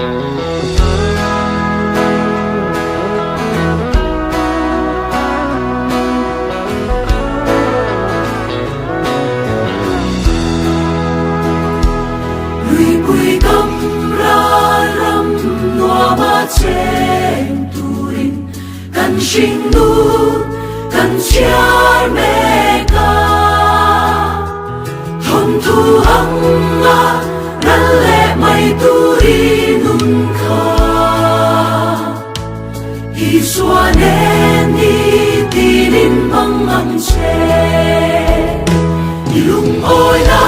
Bùi câm ra râm noa ma chen turin kan sing nun kan chiar me ka thon thu hăng a nan le mai turinun kha isuanen ni tinin mang ang che ilung oi na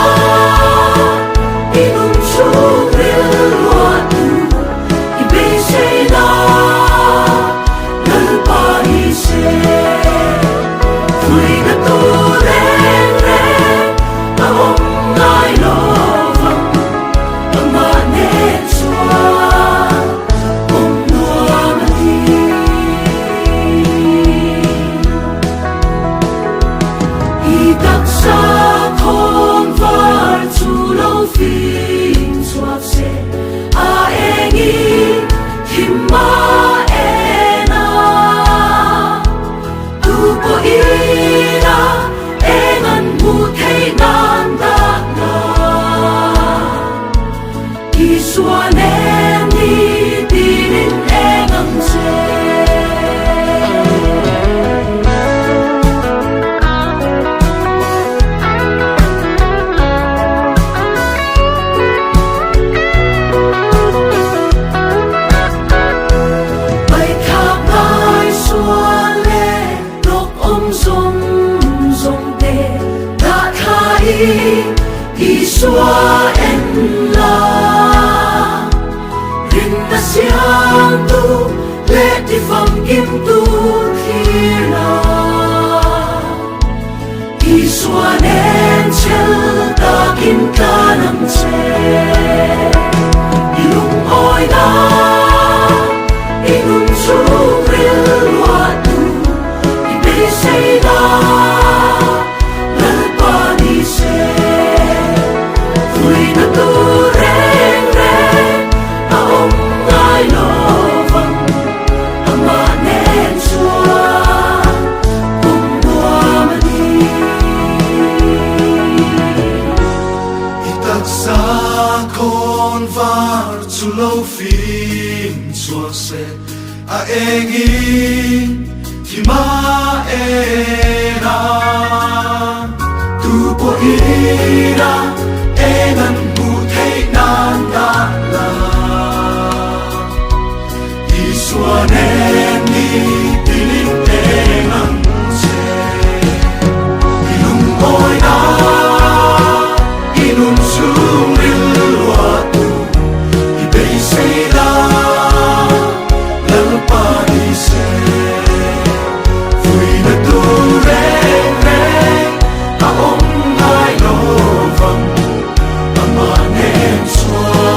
inung chukril luatu ibesay na nalpaise Fui na tu reng reng maong ngai lovang ang manen suan mong nuamati itak sa kong var chulo phim chuak se a engi himma ena tu po ina engan mu thei nan da na isuanen ni tinin engang se Isua en la rin na siyang tu le di fam kim tu khira Isua nen chel ta kim ka nam che ilung oi na inung chu ril wa tu ibe say na Lâu phim chuak se a engi thì ma era tu po ira engan mu thei nan da la isuanen ni tilin engan se ilung oi na inun sumril luatu say la lalpaise Fui na tu reng reng aong ngai lovang amanen sua